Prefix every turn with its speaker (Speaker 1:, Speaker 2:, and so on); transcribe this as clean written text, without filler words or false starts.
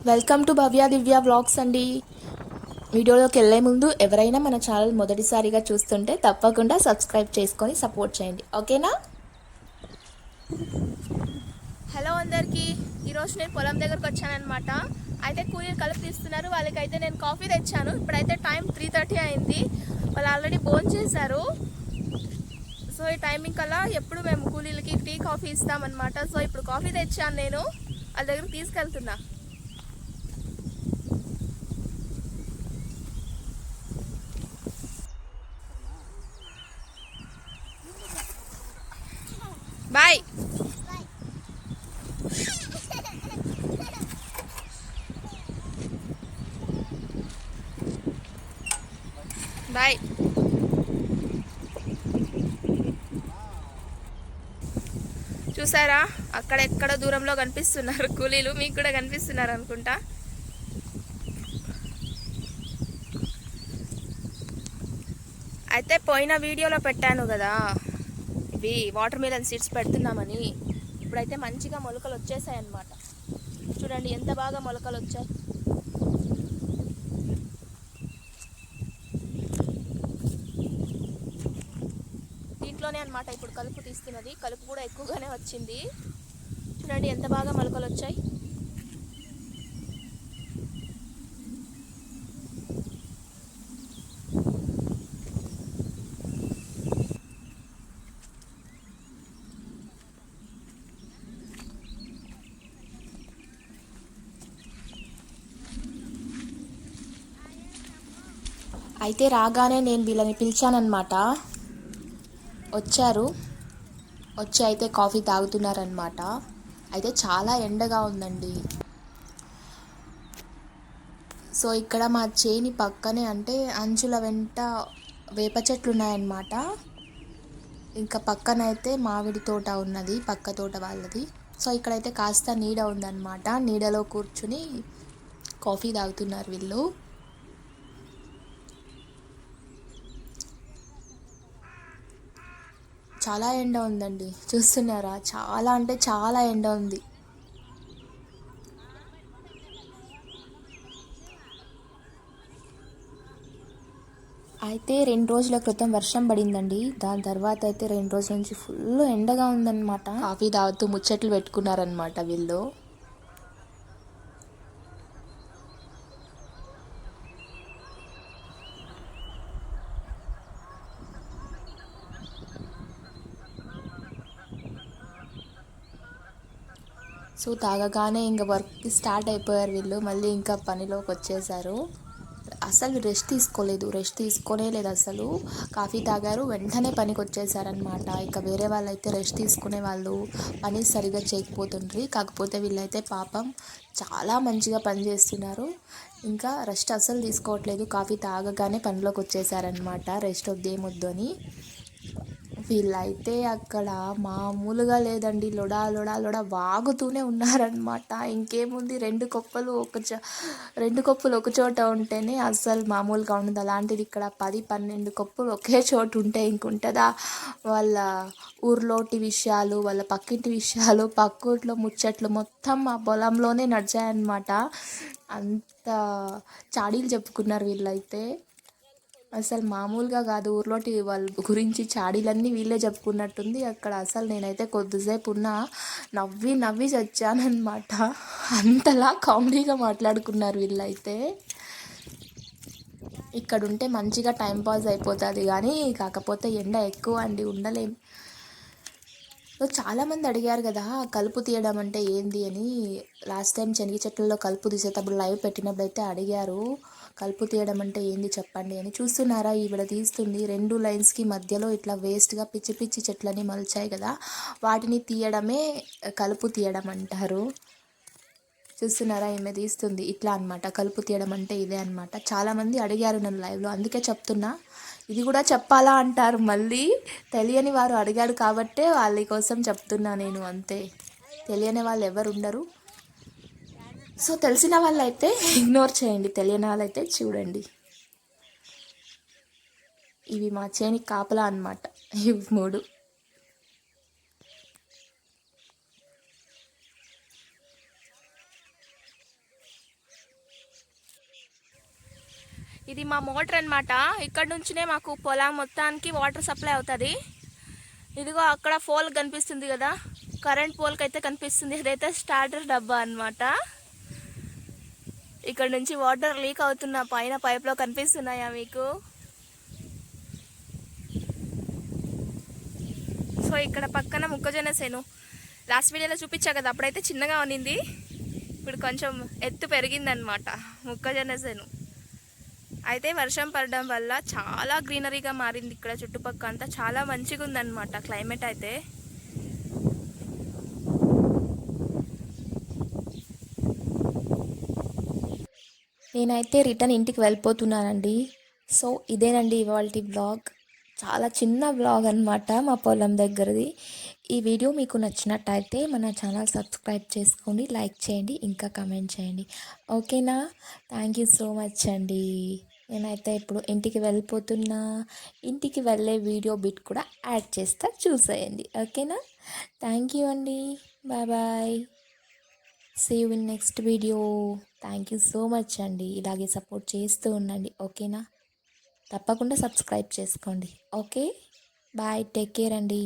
Speaker 1: Welcome to Bhavya Divya vlogs అండి. వీడియోలోకి వెళ్ళే ముందు ఎవరైనా మన ఛానల్ మొదటిసారిగా చూస్తుంటే తప్పకుండా సబ్స్క్రైబ్ చేసుకొని సపోర్ట్ చేయండి, ఓకేనా? హలో అందరికీ. ఈరోజు నేను పొలం దగ్గరకు వచ్చానమాట. అయితే కూలీలు కలుపు తీస్తున్నారు. వాళ్ళకైతే నేను కాఫీ తెచ్చాను. ఇప్పుడైతే టైం 3:30 అయింది. వాళ్ళు ఆల్రెడీ భోజనం చేశారు. సో ఈ టైమింగ్ కల్లా ఎప్పుడు మేము కూలీలకి టీ కాఫీ ఇస్తామన్నమాట. సో ఇప్పుడు కాఫీ తెచ్చాను, నేను వాళ్ళ దగ్గరకు తీసుకెళ్తున్నా. బాయ్. బాయ్. చూసారా, అక్కడెక్కడ దూరంలో కనిపిస్తున్నారు కూలీలు. మీకు కూడా కనిపిస్తున్నారు అనుకుంటా. అయితే పోయిన వీడియోలో పెట్టాను కదా, ఇవి వాటర్ మిలన్ సీడ్స్ పెడుతున్నామని. ఇప్పుడైతే మంచిగా మొలకలు వచ్చేసాయి అన్నమాట. చూడండి ఎంత బాగా మొలకలు వచ్చాయి. దీంట్లోనే అన్నమాట ఇప్పుడు కలుపు తీస్తున్నది. కలుపు కూడా ఎక్కువగానే వచ్చింది. చూడండి ఎంత బాగా మొలకలు వచ్చాయి. అయితే రాగానే నేను వీళ్ళని పిలిచానమాట. వచ్చారు. వచ్చి అయితే కాఫీ తాగుతున్నారనమాట. అయితే చాలా ఎండగా ఉందండి. సో ఇక్కడ మా చేని పక్కనే, అంటే అంచుల వెంట వేప చెట్లు ఉన్నాయన్నమాట. ఇంకా పక్కన అయితే మామిడి తోట ఉన్నది, పక్క తోట వాళ్ళది. సో ఇక్కడైతే కాస్త నీడ ఉందన్నమాట. నీడలో కూర్చుని కాఫీ తాగుతున్నారు వీళ్ళు. చాలా ఎండ ఉందండి, చూస్తున్నారా? చాలా అంటే చాలా ఎండ ఉంది. అయితే 2 రోజుల క్రితం వర్షం పడిందండి. దాని తర్వాత అయితే 2 రోజుల నుంచి ఫుల్ ఎండగా ఉందన్నమాట. కాఫీ తాగుతూ ముచ్చట్లు పెట్టుకున్నారనమాట వీళ్ళు. సో తాగగానే ఇంకా వర్క్కి స్టార్ట్ అయిపోయారు వీళ్ళు. మళ్ళీ ఇంకా పనిలోకి వచ్చేసారు. అసలు రెస్ట్ తీసుకోనే లేదు అసలు. కాఫీ తాగారు, వెంటనే పనికి వచ్చేసారనమాట. ఇక వేరే వాళ్ళైతే రెస్ట్ తీసుకునే వాళ్ళు, పని సరిగా చేయకపోతుండ్రి. కాకపోతే వీళ్ళైతే పాపం చాలా మంచిగా పని చేస్తున్నారు. ఇంకా రెస్ట్ అస్సలు తీసుకోవట్లేదు. కాఫీ తాగగానే పనిలోకి వచ్చేసారనమాట. రెస్ట్ వద్దేమొద్దు అని. వీళ్ళైతే అక్కడ మామూలుగా లేదండి. లొడా లొడా లొడా వాగుతూనే ఉన్నారనమాట. ఇంకేముంది, రెండు కప్పులు ఒక చోట ఉంటేనే అస్సలు మామూలుగా ఉండదు. అలాంటిది ఇక్కడ 10-12 కప్పులు ఒకే చోటు ఉంటే ఇంకుంటుందా? వాళ్ళ ఊర్లోటి విషయాలు, వాళ్ళ పక్కింటి విషయాలు, పక్కూర్లో ముచ్చట్లు మొత్తం ఆ పొలంలోనే నడిచాయన్నమాట. అంత చాడీలు చెప్పుకున్నారు వీళ్ళైతే. అసలు మామూలుగా కాదు. ఊర్లోటి వాళ్ళ గురించి చాడీలన్నీ వీళ్ళే చెప్పుకున్నట్టుంది అక్కడ. అసలు నేనైతే కొద్దిసేపు నవ్వి నవ్వి చచ్చానమాట. అంతలా కామెడీగా మాట్లాడుకున్నారు వీళ్ళైతే. ఇక్కడ ఉంటే మంచిగా టైం పాస్ అయిపోతుంది, కానీ కాకపోతే ఎండ ఎక్కువ అండి, ఉండలేం. చాలామంది అడిగారు కదా కలుపు తీయడం అంటే ఏంది అని. లాస్ట్ టైం శనగ చెట్లలో కలుపు తీసేటప్పుడు లైవ్ పెట్టినప్పుడు అయితే అడిగారు, కలుపు తీయడం అంటే ఏంది చెప్పండి అని. చూస్తున్నారా, ఈవిడ తీస్తుంది. 2 లైన్స్కి మధ్యలో ఇట్లా వేస్ట్గా పిచ్చి పిచ్చి చెట్లని మొలిచాయి కదా, వాటిని తీయడమే కలుపు తీయడం అంటారు. చూస్తున్నారా, ఈమె తీస్తుంది. ఇట్లా అనమాట, కలుపు తీయడం అంటే ఇదే అనమాట. చాలామంది అడిగారు నన్ను లైవ్లో, అందుకే చెప్తున్నా. ఇది కూడా చెప్పాలా అంటారు మళ్ళీ. తెలియని వారు అడిగాడు కాబట్టే వాళ్ళ కోసం చెప్తున్నా నేను, అంతే. తెలియని వాళ్ళు ఎవరు ఉండరు. సో తెలిసిన వాళ్ళైతే ఇగ్నోర్ చేయండి, తెలియని వాళ్ళైతే చూడండి. ఇవి మా చేని కాపలా అన్నమాట, ఇవి 3. ఇది మా మోటార్ అన్నమాట. ఇక్కడ నుంచినే మాకు పొలం మొత్తానికి వాటర్ సప్లై అవుతుంది. ఇదిగో అక్కడ పోల్ కనిపిస్తుంది కదా, కరెంట్ పోల్కి అయితే కనిపిస్తుంది, ఇదైతే స్టార్టర్ డబ్బా అన్నమాట. ఇక్కడ నుంచి వాటర్ లీక్ అవుతున్న పైన పైప్లో కనిపిస్తున్నాయా మీకు? సో ఇక్కడ పక్కన మొక్కజొన్న సేను లాస్ట్ వీడియోలో చూపించా కదా, అప్పుడైతే చిన్నగా ఉన్నింది, ఇప్పుడు కొంచెం ఎత్తు పెరిగిందనమాట మొక్కజొన్న సేను. అయితే వర్షం పడడం వల్ల చాలా గ్రీనరీగా మారింది. ఇక్కడ చుట్టుపక్కల అంతా చాలా మంచిగా ఉందన్నమాట క్లైమేట్ అయితే. నేనైతే రిటర్న్ ఇంటికి వెళ్ళిపోతున్నానండి. సో ఇదేనండి ఇవాల్టి వ్లాగ్. చాలా చిన్న వ్లాగ్ అనమాట మా పొలం దగ్గరది. ఈ వీడియో మీకు నచ్చినట్టయితే మన ఛానల్ సబ్స్క్రైబ్ చేసుకోండి, లైక్ చేయండి, ఇంకా కమెంట్ చేయండి. ఓకేనా? థ్యాంక్ యూ సో మచ్ అండి. నేనైతే ఇప్పుడు ఇంటికి వెళ్ళిపోతున్నా. ఇంటికి వెళ్ళే వీడియో బిట్ కూడా యాడ్ చేస్తా, చూసేయండి. ఓకేనా? థ్యాంక్ యూ అండి. Bye bye. See you in next video. Thank you so much అండి. ఇలాగే సపోర్ట్ చేస్తూ ఉండండి. ఓకేనా? తప్పకుండా సబ్స్క్రైబ్ చేసుకోండి. ఓకే బాయ్, టేక్ కేర్ అండి.